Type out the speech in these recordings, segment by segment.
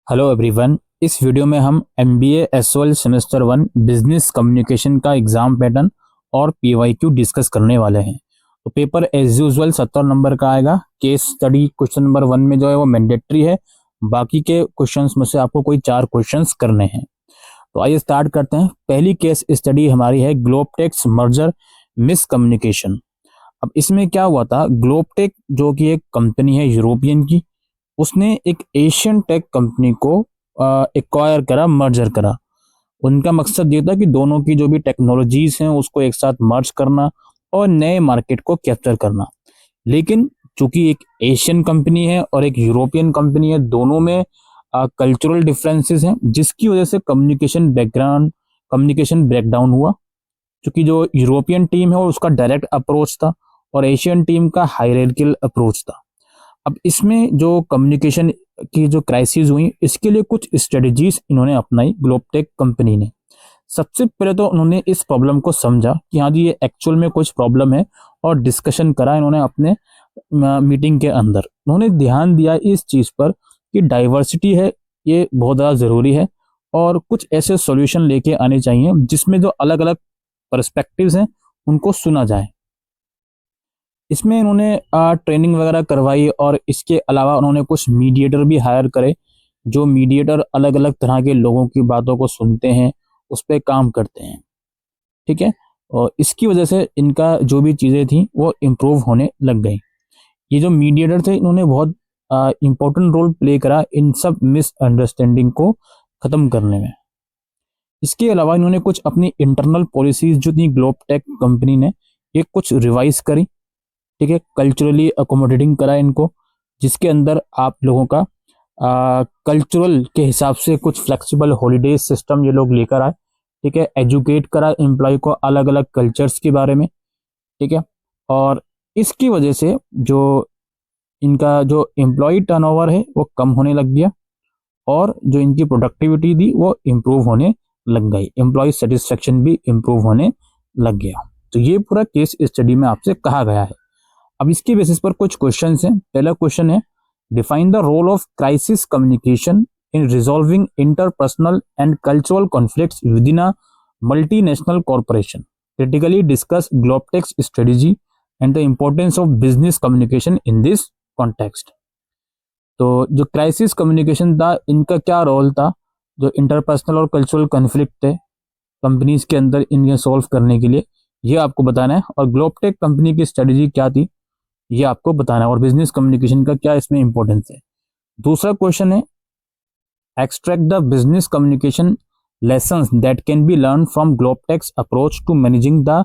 Hello everyone. इस video में हम MBA SOL semester 1 business communication का एग्जाम पैटर्न और PYQ डिस्कस करने वाले हैं। तो पेपर एज यूजुअल 70 नंबर का आएगा। केस स्टडी क्वेश्चन नंबर 1 में जो है वो मैंडेटरी है। बाकी के क्वेश्चंस में से आपको कोई 4 क्वेश्चंस करने हैं। तो आइए स्टार्ट करते हैं। पहली केस स्टडी हमारी है ग्लोबटेक्स मर्जर मिसकम्युनिकेशन। अब इसमें क्या हुआ था, ग्लोबटेक जो कि एक कंपनी है यूरोपियन की, उसने एक एशियन टेक कंपनी को एक्वायर करा, मर्जर करा। उनका मकसद ये था कि दोनों की जो भी टेक्नोलॉजीज हैं उसको एक साथ मर्ज करना और नए मार्केट को कैप्चर करना। लेकिन चूंकि एक एशियन कंपनी है और एक यूरोपियन कंपनी है, दोनों में कल्चरल डिफरेंसेस हैं, जिसकी वजह से कम्युनिकेशन ब्रेकडाउन हुआ। क्योंकि जो यूरोपियन टीम है उसका डायरेक्ट अप्रोच था और एशियन टीम का हायरार्किकल अप्रोच था। अब इसमें जो कम्युनिकेशन की जो क्राइसिस हुई, इसके लिए कुछ स्ट्रेटजीज इन्होंने अपनाई ग्लोबटेक कंपनी ने। सबसे पहले तो उन्होंने इस प्रॉब्लम को समझा कि हाँ जी ये एक्चुअल में कुछ प्रॉब्लम है, और डिस्कशन करा इन्होंने अपने मीटिंग के अंदर। उन्होंने ध्यान दिया इस चीज पर कि डाइवर्सिटी है ये बहुत ज़्यादा ज़रूरी है, और कुछ ऐसे सॉल्यूशन लेके आने चाहिए जिसमें जो अलग अलग पर्सपेक्टिव्स हैं उनको सुना जाए। इसमें इन्होंने ट्रेनिंग वगैरह करवाई, और इसके अलावा उन्होंने कुछ मीडिएटर भी हायर करे, जो मीडिएटर अलग अलग तरह के लोगों की बातों को सुनते हैं, उस पर काम करते हैं। ठीक है। और इसकी वजह से इनका जो भी चीज़ें थी वो इम्प्रूव होने लग गई। ये जो मीडिएटर थे इन्होंने बहुत इम्पोर्टेंट रोल प्ले करा इन सब मिसअंडरस्टैंडिंग को ख़त्म करने में। इसके अलावा इन्होंने कुछ अपनी इंटरनल पॉलिसीज जो थी ग्लोबटेक कंपनी ने, ये कुछ रिवाइज करी। ठीक है। कल्चरली अकोमोडेटिंग करा इनको, जिसके अंदर आप लोगों का कल्चरल के हिसाब से कुछ फ्लेक्सिबल हॉलीडे सिस्टम ये लोग लेकर आए। ठीक है। एजुकेट करा एम्प्लॉय को अलग अलग कल्चर्स के बारे में। ठीक है। और इसकी वजह से जो इनका जो एम्प्लॉय टर्नओवर है वो कम होने लग गया, और जो इनकी प्रोडक्टिविटी थी वो इम्प्रूव होने लग गई। एम्प्लॉय सेटिस्फेक्शन भी इम्प्रूव होने लग गया। तो ये पूरा केस स्टडी में आपसे कहा गया है। अब इसके बेसिस पर कुछ क्वेश्चंस हैं। पहला क्वेश्चन है, define the role of crisis communication in resolving interpersonal and cultural conflicts within a multinational corporation. Critically discuss GlobeTex's strategy and the importance of business communication in this context. तो जो crisis communication था, इनका क्या role था, जो interpersonal और cultural conflict थे companies के अंदर, इन्हें सॉल्व करने के लिए ये आपको बताना है। और ग्लोबटेक कंपनी की स्ट्रेटेजी क्या थी ये आपको बताना है, और बिजनेस कम्युनिकेशन का क्या इसमें इंपॉर्टेंस है। दूसरा क्वेश्चन है, extract the business communication lessons that can be learn from GlobeTex's approach to managing the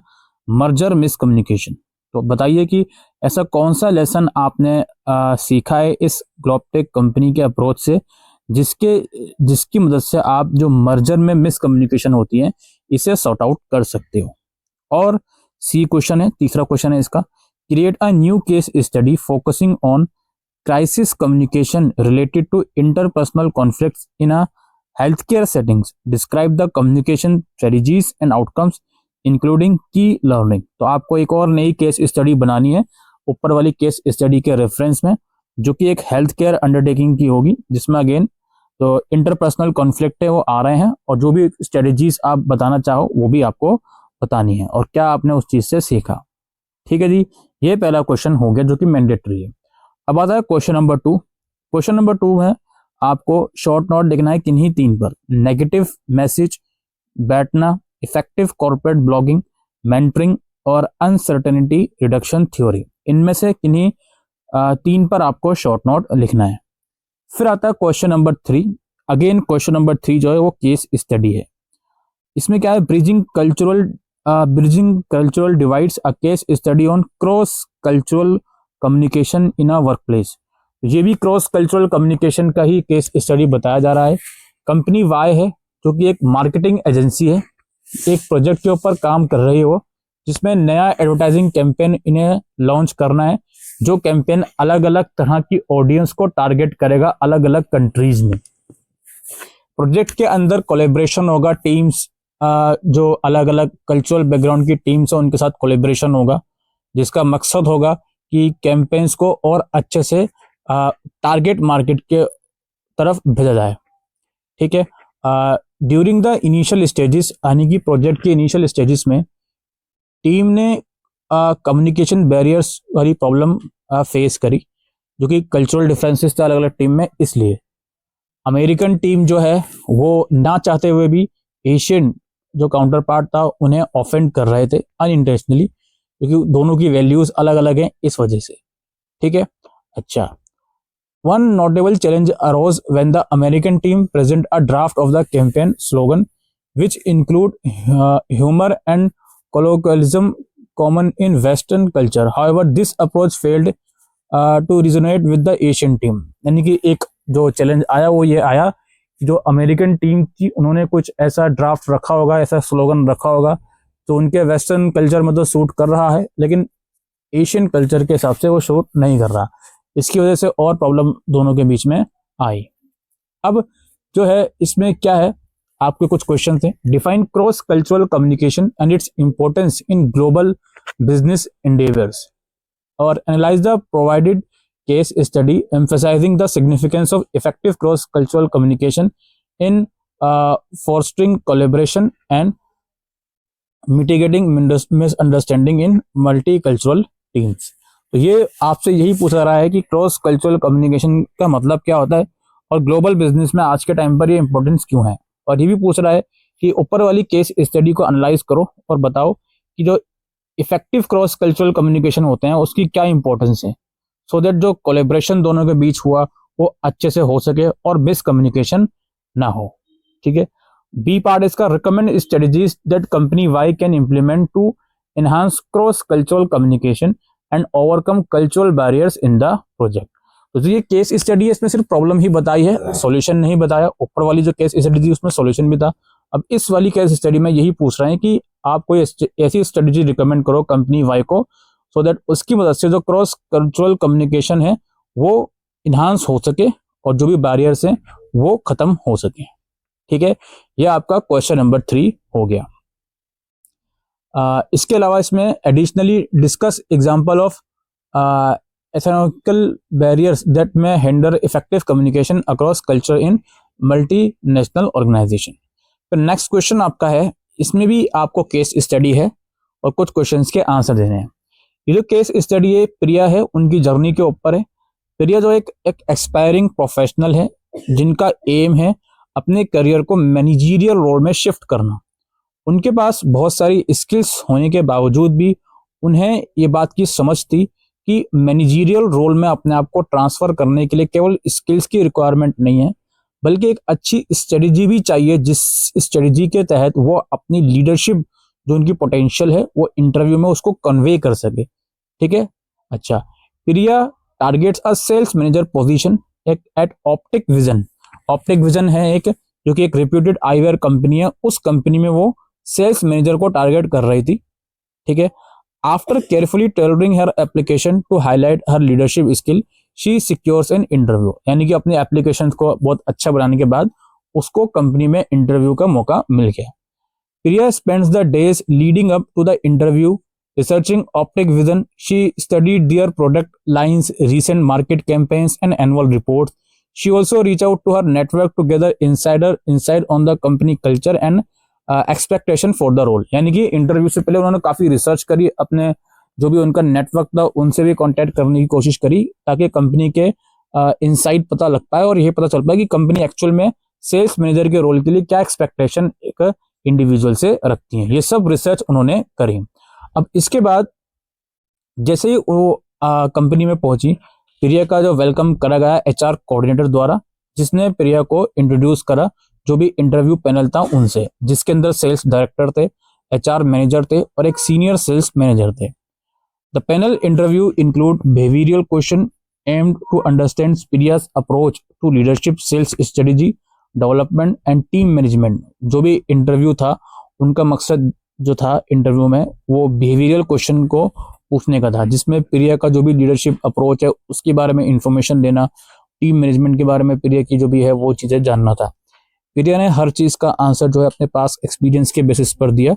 merger miscommunication. तो बताइए कि ऐसा कौन सा लेसन आपने सीखा है इस ग्लोबटेक कंपनी के अप्रोच से, जिसकी मदद से आप जो मर्जर में मिसकम्युनिकेशन होती है इसे सॉर्ट आउट कर सकते हो। और सी क्वेश्चन है, तीसरा क्वेश्चन है इसका, create a new case study focusing on crisis communication related to interpersonal conflicts in a health care settings. Describe the communication strategies and outcomes including key learning. तो आपको एक और नई केस स्टडी बनानी है ऊपर वाली केस स्टडी के रेफरेंस में, जो कि एक हेल्थ केयर अंडरटेकिंग की होगी, जिसमें अगेन तो इंटरपर्सनल कॉन्फ्लिक्ट है वो आ रहे हैं, और जो भी स्ट्रेटजीज आप बताना चाहो वो भी आपको बतानी है, और क्या आपने उस चीज से सीखा। ठीक है जी। ये पहला क्वेश्चन हो गया जो कि मैंडेटरी है। अब आता है क्वेश्चन नंबर 2। क्वेश्चन नंबर 2 है, आपको शॉर्ट नोट लिखना है किन्हीं 3 पर, नेगेटिव मैसेज, बैठना, इफेक्टिव कॉर्पोरेट ब्लॉगिंग, मेंटरिंग और अनसर्टेनिटी रिडक्शन थ्योरी। इनमें से किन्हीं 3 पर आपको शॉर्ट नोट लिखना है। फिर आता है question number 3। Again question number 3 जो है वो केस स्टडी है। इसमें क्या है, bridging cultural divides, a case study on cross cultural communication in a workplace. ये भी क्रॉस कल्चरल कम्युनिकेशन का ही केस स्टडी बताया जा रहा है। कंपनी वाई है जो कि एक मार्केटिंग एजेंसी है, एक प्रोजेक्ट के ऊपर काम कर रही है वो, जिसमें नया एडवर्टाइजिंग कैंपेन इन्हें लॉन्च करना है, जो कैंपेन अलग अलग तरह की ऑडियंस को टारगेट करेगा अलग अलग कंट्रीज में। प्रोजेक्ट के अंदर कोलेब्रेशन होगा, टीम्स जो अलग अलग कल्चरल बैकग्राउंड की टीम्स है उनके साथ कोलेब्रेशन होगा, जिसका मकसद होगा कि कैंपेन्स को और अच्छे से टारगेट मार्केट के तरफ भेजा जाए। ठीक है। ड्यूरिंग द इनिशियल स्टेजेस, यानी कि प्रोजेक्ट के इनिशियल स्टेजेस में टीम ने कम्युनिकेशन बैरियर्स वाली प्रॉब्लम फेस करी, जो कि कल्चरल डिफरेंसेस थे अलग अलग टीम में। इसलिए अमेरिकन टीम जो है वो ना चाहते हुए भी एशियन जो काउंटर पार्ट था उन्हें ऑफेंड कर रहे थे अनइंटेंशनली, क्योंकि दोनों की वैल्यूज अलग अलग हैं इस वजह से। ठीक है। अच्छा, one notable challenge arose when the American team present a draft of the campaign slogan which include humor and colloquialism common in Western culture. However, this approach failed to resonate with the Asian team. यानी कि एक जो challenge आया वो ये आया कि जो अमेरिकन टीम थी उन्होंने कुछ ऐसा ड्राफ्ट रखा होगा, ऐसा स्लोगन रखा होगा तो उनके वेस्टर्न कल्चर में तो सूट कर रहा है, लेकिन एशियन कल्चर के हिसाब से वो सूट नहीं कर रहा। इसकी वजह से और प्रॉब्लम दोनों के बीच में आई। अब जो है इसमें क्या है, आपके कुछ क्वेश्चन थे। Define cross cultural communication and its importance in global business endeavours, और analyse the provided case study emphasizing the significance of effective cross cultural communication in fostering collaboration and mitigating misunderstanding in multicultural teams। तो ये आपसे यही पूछा रहा है कि cross cultural communication का मतलब क्या होता है और ग्लोबल बिजनेस में आज के टाइम पर ये इंपॉर्टेंस क्यों है। और ये भी पूछ रहा है कि ऊपर वाली केस स्टडी को एनालाइज करो और बताओ कि जो इफेक्टिव क्रॉस कल्चरल कम्युनिकेशन होते हैं उसकी क्या इंपॉर्टेंस है, सो दैट जो कोलेब्रेशन दोनों के बीच हुआ वो अच्छे से हो सके और मिसकम्युनिकेशन ना हो। ठीक है। बी पार्ट इसका, recommend strategies that company Y can implement to enhance cross cultural communication and overcome cultural barriers in the project. तो जो ये केस स्टडी है इसमें सिर्फ प्रॉब्लम ही बताई है, सॉल्यूशन नहीं बताया। ऊपर वाली जो केस स्टडी थी उसमें सॉल्यूशन भी था। अब इस वाली केस स्टडी में यही पूछ रहे हैं कि आप कोई ऐसी स्ट्रेटजी रिकमेंड करो कंपनी वाई को, सो दैट उसकी मदद से जो क्रॉस कल्चरल कम्युनिकेशन है वो इन्हांस हो सके और जो भी बैरियर्स हैं वो खत्म हो सके। ठीक है, ये आपका क्वेश्चन नंबर 3 हो गया। इसके अलावा इसमें additionally discuss example of ethnotical barriers that may hinder effective communication across culture in multinational organisation. तो नेक्स्ट क्वेश्चन आपका है, इसमें भी आपको केस स्टडी है और कुछ क्वेश्चंस के आंसर देने हैं। ये जो केस स्टडी है प्रिया है उनकी जर्नी के ऊपर है। प्रिया जो एक एक्सपायरिंग प्रोफेशनल है जिनका एम है अपने करियर को मैनेजरियल रोल में शिफ्ट करना। उनके पास बहुत सारी स्किल्स होने के बावजूद भी उन्हें ये बात की समझ थी कि मैनेजरियल रोल में अपने आप को ट्रांसफर करने के लिए केवल स्किल्स की रिक्वायरमेंट नहीं है, बल्कि एक अच्छी स्ट्रेटजी भी चाहिए, जिस स्ट्रेटजी के तहत वो अपनी लीडरशिप जो उनकी पोटेंशियल है वो इंटरव्यू में उसको कन्वे कर सके। ठीक है। अच्छा, Priya targets a sales manager position at Optic Vision. Optic Vision है एक जो कि एक रेप्यूटेड आईवेयर कंपनी है, उस कंपनी में वो सेल्स मैनेजर को टारगेट कर रही थी। ठीक है। After carefully tailoring her application to highlight her leadership skill she secures an interview, यानी कि अपने एप्लीकेशन को बहुत अच्छा बनाने के बाद उसको कंपनी में इंटरव्यू का मौका मिल गया। Priya spends the days leading up to the interview researching Optic Vision. She studied their product lines, recent market campaigns, and annual reports. She also reached out to her network to gather insight on the company culture and expectation for the role. यानी कि interview से पहले उन्होंने काफी research करी, अपने जो भी उनका नेटवर्क था उनसे भी कांटेक्ट करने की कोशिश करी ताकि कंपनी के इनसाइट पता लग पाए और ये पता चल पाए कि कंपनी एक्चुअल में सेल्स मैनेजर के रोल के लिए क्या एक्सपेक्टेशन एक इंडिविजुअल से रखती हैं। ये सब रिसर्च उन्होंने करी। अब इसके बाद जैसे ही वो कंपनी में पहुंची, प्रिया का जो वेलकम करा गया एचआर कोऑर्डिनेटर द्वारा, जिसने प्रिया को इंट्रोड्यूस करा जो भी इंटरव्यू पैनल था उनसे, जिसके अंदर सेल्स डायरेक्टर थे, एचआर मैनेजर थे और एक सीनियर सेल्स मैनेजर थे। The panel interview include behavioural questions aimed to understand Priya's approach to leadership, sales strategy, development and team management. जो भी इंटरव्यू था उनका मकसद जो था इंटरव्यू में वो बिहेवियरल क्वेश्चन को पूछने का था, जिसमें प्रिया का जो भी लीडरशिप अप्रोच है उसके बारे में इंफॉर्मेशन देना, टीम मैनेजमेंट के बारे में प्रिया की जो भी है वो चीजें जानना था। प्रिया ने हर चीज का आंसर जो है अपने पास एक्सपीरियंस के बेसिस पर दिया।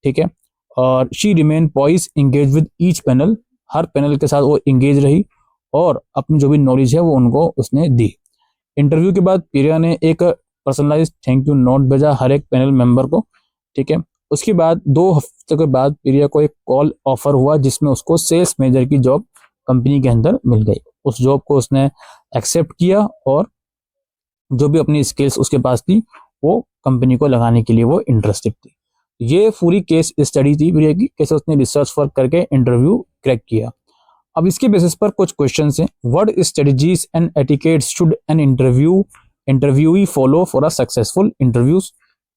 ठीक है। और she remain poised engage with each panel, हर पैनल के साथ वो इंगेज रही और अपनी जो भी नॉलेज है वो उनको उसने दी। इंटरव्यू के बाद प्रिया ने एक पर्सनलाइज थैंक यू नोट भेजा हर एक पैनल मेंबर को, ठीक है। उसके बाद 2 हफ्ते के बाद प्रिया को एक कॉल ऑफर हुआ जिसमें उसको सेल्स मैनेजर की जॉब कंपनी के अंदर मिल गई। उस जॉब को उसने एक्सेप्ट किया और जो भी अपनी स्किल्स उसके पास थी वो कंपनी को लगाने के लिए वो इंटरेस्टेड थी। ये पूरी केस स्टडी थी प्रिया की, कैसे उसने रिसर्च वर्क करके इंटरव्यू क्रैक किया। अब इसके बेसिस पर कुछ क्वेश्चंस हैं। What strategies and etiquettes should an interviewee follow for a successful interviews,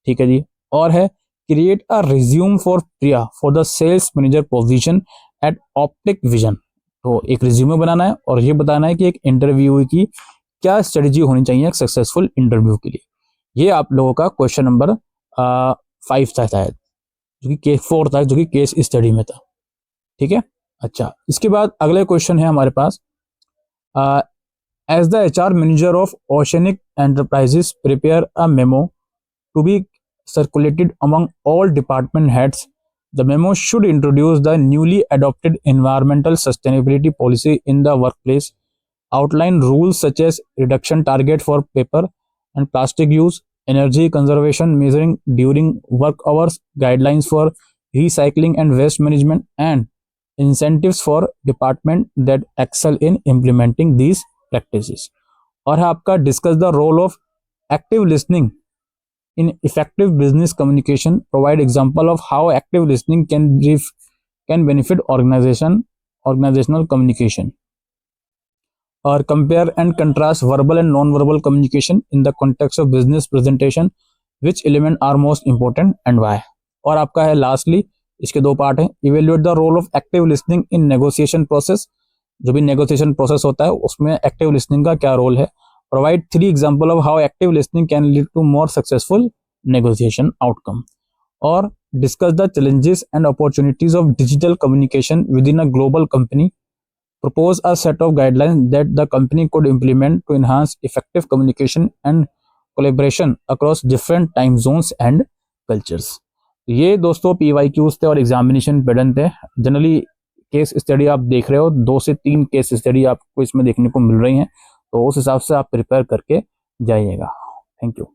ठीक है जी। और है create a resume for Priya for the sales manager position at Optic Vision. तो एक रिज्यूमे बनाना है और ये बताना है कि एक इंटरव्यू की क्या स्ट्रेटजी होनी चाहिए एक सक्सेसफुल इंटरव्यू के लिए। ये आप लोगों का क्वेश्चन नंबर 5 था शायद, जो कि केस 4 था, जो कि केस स्टडी में था, ठीक है। अच्छा, इसके बाद अगले क्वेश्चन है हमारे पास, as the HR manager of Oceanic Enterprises prepare a memo to be circulated among all department heads. The memo should introduce the newly adopted environmental sustainability policy in the workplace, outline rules such as reduction target for paper and plastic use, energy conservation measuring during work hours, guidelines for recycling and waste management, and incentives for department that excel in implementing these practices. और है आपका discuss the role of active listening in effective business communication, provide example of how active listening can benefit organizational communication, or compare and contrast verbal and non-verbal communication in the context of business presentation, which element are most important and why। और आपका है lastly, इसके 2 part हैं। Evaluate the role of active listening in negotiation process, जो भी negotiation process होता है उसमें एक्टिव लिसनिंग का क्या रोल है। Provide 3 example of how active listening can lead to more successful negotiation outcome, और discuss the challenges and opportunities of digital communication within a global company, propose a set of guidelines that the company could implement to enhance effective communication and collaboration across different time zones and cultures। ये दोस्तों PYQs थे और examination pattern थे। Generally case study आप देख रहे हो, 2 से 3 केस स्टडी आपको इसमें देखने को मिल रही हैं, तो उस हिसाब से आप प्रिपेयर करके जाइएगा। Thank you.